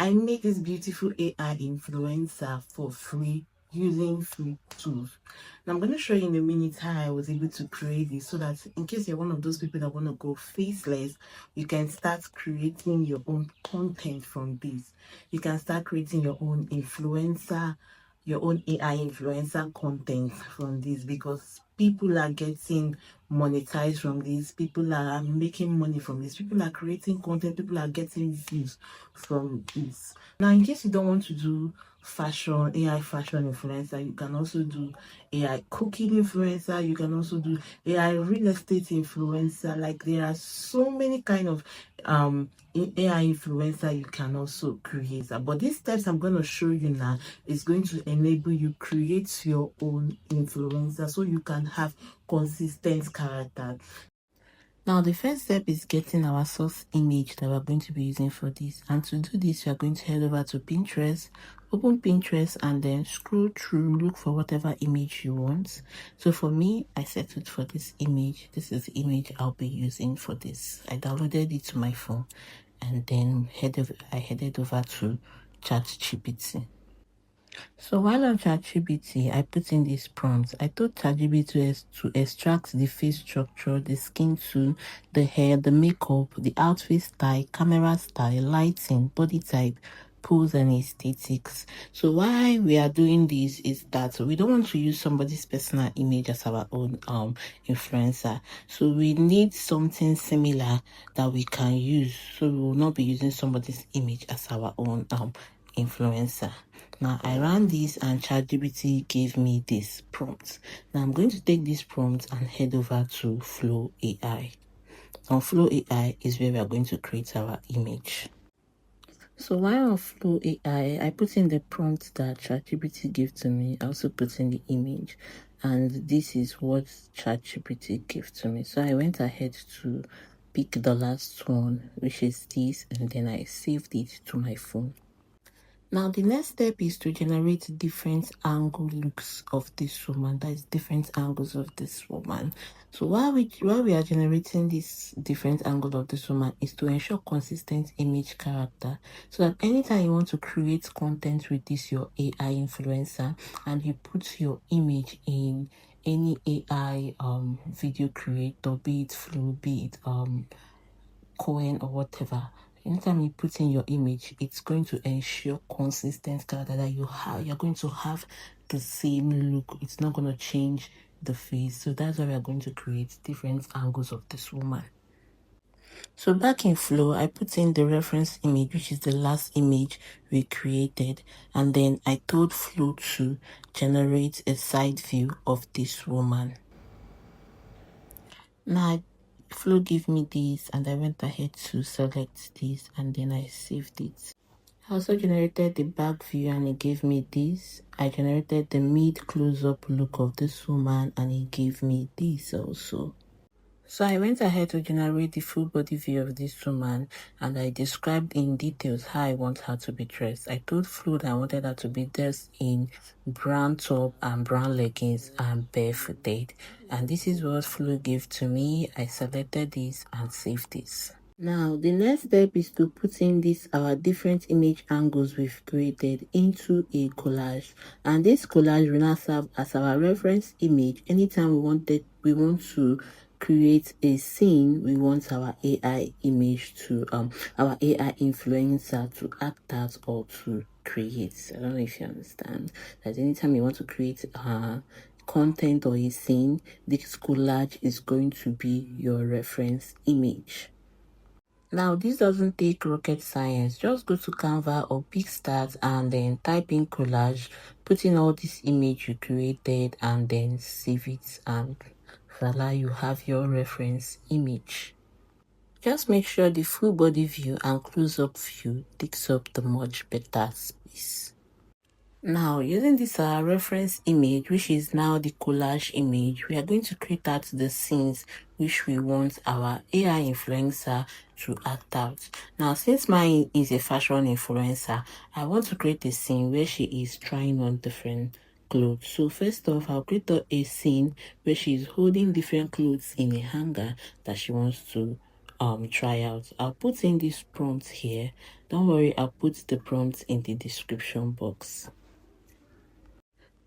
I made this beautiful AI influencer for free using free tools. Now I'm going to show you in a minute how I was able to create this, so that in case you're one of those people that want to go faceless, you can start creating your own content from this. You can start creating your own influencer, your own AI influencer content from this, because people are getting monetized from this, people are making money from this, people are creating content, people are getting views from this. Now, in case you don't want to do fashion, AI fashion influencer, you can also do AI cooking influencer, you can also do AI real estate influencer. Like, there are so many kind of AI influencer you can also create. But these steps I'm going to show you now is going to enable you create your own influencer, so you can have consistent character. Now, the first step is getting our source image that we're going to be using for this. And to do this, you're going to head over to Pinterest, open Pinterest, and then scroll through, look for whatever image you want. So for me, I settled for this image. This is the image I'll be using for this. I downloaded it to my phone, and then I headed over to ChatGPT. So while on ChatGPT, I put in this prompt. I told ChatGPT to extract the face structure, the skin tone, the hair, the makeup, the outfit style, camera style, lighting, body type, pose, and aesthetics. So why we are doing this is that we don't want to use somebody's personal image as our own influencer. So we need something similar that we can use. So we will not be using somebody's image as our own influencer. Now I ran this and ChatGPT gave me this prompt. Now I'm going to take this prompt and head over to Flow AI. On Flow AI is where we are going to create our image. So while on Flow AI, I put in the prompt that ChatGPT gave to me. I also put in the image, and this is what ChatGPT gave to me. So I went ahead to pick the last one, which is this, and then I saved it to my phone. Now, the next step is to generate different angle looks of this woman. That is, different angles of this woman. So while we are generating this different angle of this woman, is to ensure consistent image character, so that anytime you want to create content with this your AI influencer, and you put your image in any AI video creator, be it Flow, be it Cohen, or whatever, anytime you put in your image, it's going to ensure consistent character, that you're going to have the same look. It's not going to change the face. So that's why we are going to create different angles of this woman. So back in Flow, I put in the reference image, which is the last image we created, and then I told Flow to generate a side view of this woman. Now Flow gave me this, and I went ahead to select this, and then I saved it. I also generated the back view, and it gave me this. I generated the mid close-up look of this woman, and it gave me this also. So I went ahead to generate the full body view of this woman, and I described in details how I want her to be dressed. I told Flo that I wanted her to be dressed in brown top and brown leggings and barefooted. And this is what Flo gave to me. I selected this and saved this. Now, the next step is to put in our different image angles we've created into a collage. And this collage will now serve as our reference image anytime we want to create a scene we want our AI image to, our AI influencer to act out or to create. I don't know if you understand that anytime you want to create content or a scene, this collage is going to be your reference image. Now, this doesn't take rocket science. Just go to Canva or PicStart and then type in collage, put in all this image you created, and then save it, and voila, you have your reference image. Just make sure the full body view and close-up view takes up the much better space. Now, using this reference image, which is now the collage image, we are going to create out the scenes which we want our AI influencer to act out. Now, since mine is a fashion influencer, I want to create a scene where she is trying on different clothes. So first off, I'll create a scene where she's holding different clothes in a hanger that she wants to try out. I'll put in this prompt here. Don't worry, I'll put the prompt in the description box.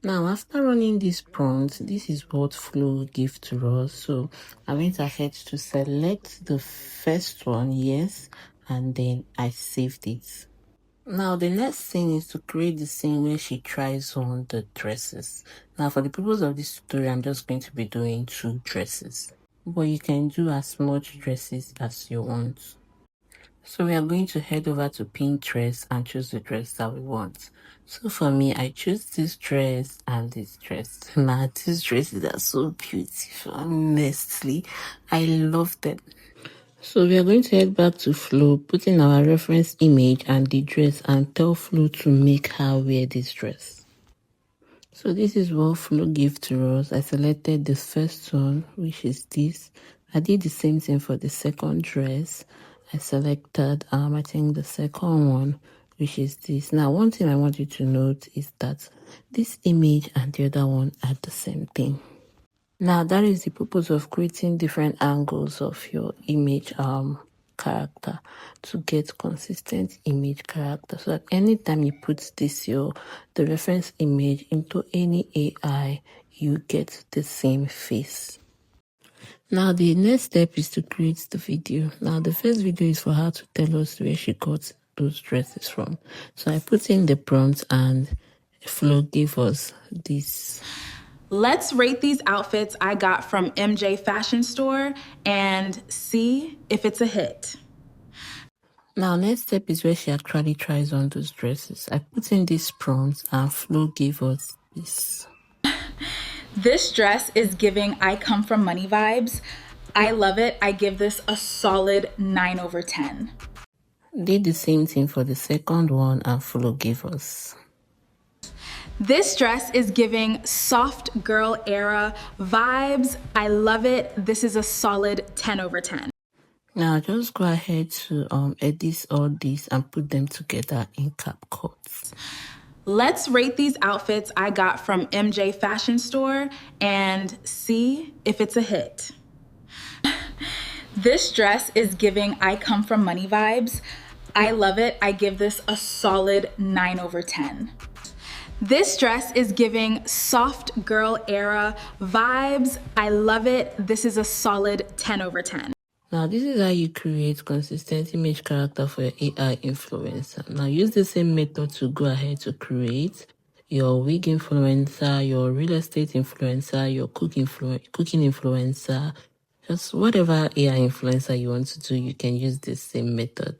Now, after running this prompt, this is what Flow gives to us. So I went ahead to select the first one, yes, and then I saved it. Now, the next thing is to create the scene where she tries on the dresses. Now, for the purpose of this tutorial, I'm just going to be doing 2 dresses. But you can do as much dresses as you want. So we are going to head over to Pinterest and choose the dress that we want. So for me, I choose this dress and this dress. Now, these dresses are so beautiful. Honestly, I love them. So we are going to head back to Flow, put in our reference image and the dress, and tell Flow to make her wear this dress. So this is what Flow gave to us. I selected the first one, which is this. I did the same thing for the second dress. I selected, I think the second one, which is this. Now, one thing I want you to note is that this image and the other one are the same thing. Now, that is the purpose of creating different angles of your image character to get consistent image character. So that anytime you put the reference image into any AI, you get the same face. Now, the next step is to create the video. Now, the first video is for her to tell us where she got those dresses from. So I put in the prompt and Flow gave us this. Let's rate these outfits I got from MJ Fashion Store and see if it's a hit. Now, next step is where she actually tries on those dresses. I put in this prompt and Flow gave us this. This dress is giving I Come From Money vibes. I love it. I give this a solid 9 over 10. Did the same thing for the second one and Flow gave us. This dress is giving soft girl era vibes. I love it. This is a solid 10 over 10. Now just go ahead to edit all these and put them together in CapCut. Let's rate these outfits I got from MJ Fashion Store and see if it's a hit. This dress is giving I Come From Money vibes. I love it. I give this a solid 9 over 10. This dress is giving soft girl era vibes. I love it. This is a solid 10 over 10. Now, this is how you create consistent image character for your AI influencer. Now, use the same method to go ahead to create your wig influencer, your real estate influencer, your cooking influencer, just whatever AI influencer you want to do, you can use this same method.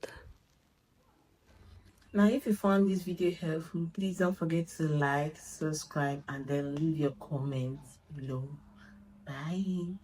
Now, if you found this video helpful, please don't forget to like, subscribe, and then leave your comments below. Bye.